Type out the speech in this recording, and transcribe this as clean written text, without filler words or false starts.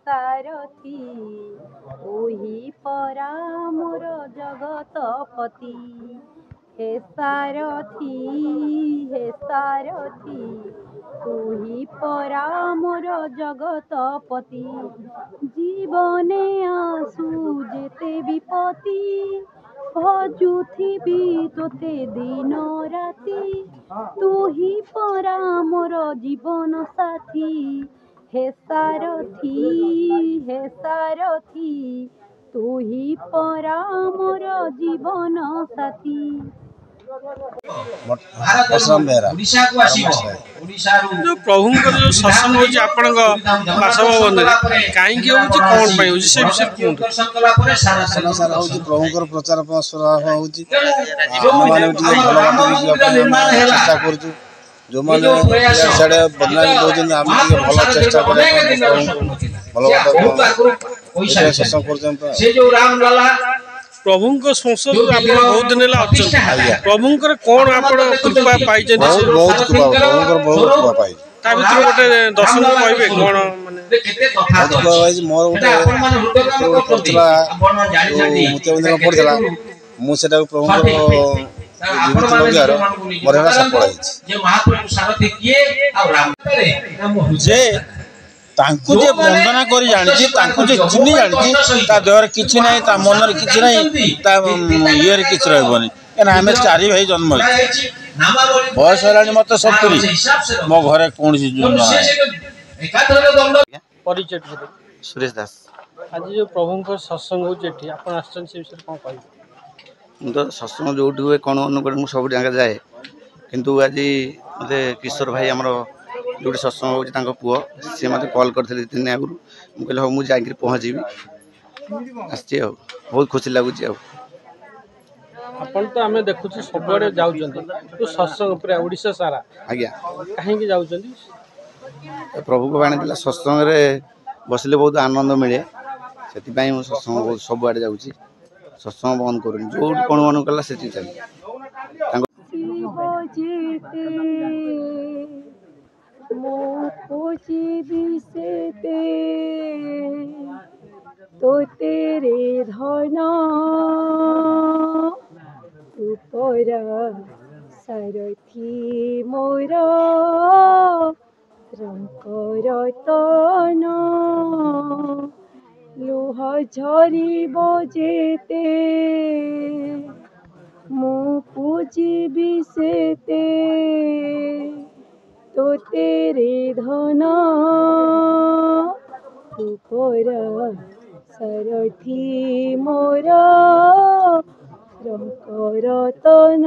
सारथी तू ही परा मोर जगतपति हे सारथी तू ही परा मोर जगतपति जीवने आसु जेते विपत्ति भजुथिबी तोते दिन राति तू ही परा मोर जीवन साथी हे सारथी तू ही परा मोर जीवन साथी। जो प्रभु जो सत्संग हो बासभवन कहीं कौन से विषय प्रभु प्रचार चेष्टा कर जो मैंने बदनामी दौरान आम भल चेष्टा सत्संग कर प्रभु संसद बहुत दिन प्रभु कौन आप कृपा पाई बहुत कृपा पाई गोटे दर्शन कहे कौन मोर गोटे पड़ता मुझे प्रभु मोर सफल तांकु जे वंदना करी जानी तांकु जे चिन्ही जानी ता देहर किछि नाही ता मनर किछि नाही ता इयर किछि रहबनी एना हमें चारि भाई जन्म बयस हलानी मत 70 मो घरे कोनसी परिचय सुरेश दास आज जो प्रभु को सत्संग हो जेठी आपण आछन से विषय कोन कहबे तो सत्संग जोठी हुए कोन अनुकूल मु सब जगह जाए किंतु आज मते किशोर भाई हमरो जो सत्संग हो पुओ सी मत कॉल करते दिन आगुरी मुझे हाँ मुझे जाकि पहुँची आसी बहुत खुशी लगुच अपन तो आम देखु सब जाऊँ सत्संग ओडिशा सारा आज्ञा कहीं जाऊँ प्रभु को बाणी सत्संग बसले बहुत आनंद मिले से सत्संग सब आड़े जाऊँ सत्संग बंद करूँ जो कौन मन कला से चली तो तेरे धन तू परा सारथी मोर रतन लुह झरी बजेते मु पूजिबी सेते तो तेरे धन तू परा सारथी मोर रतन।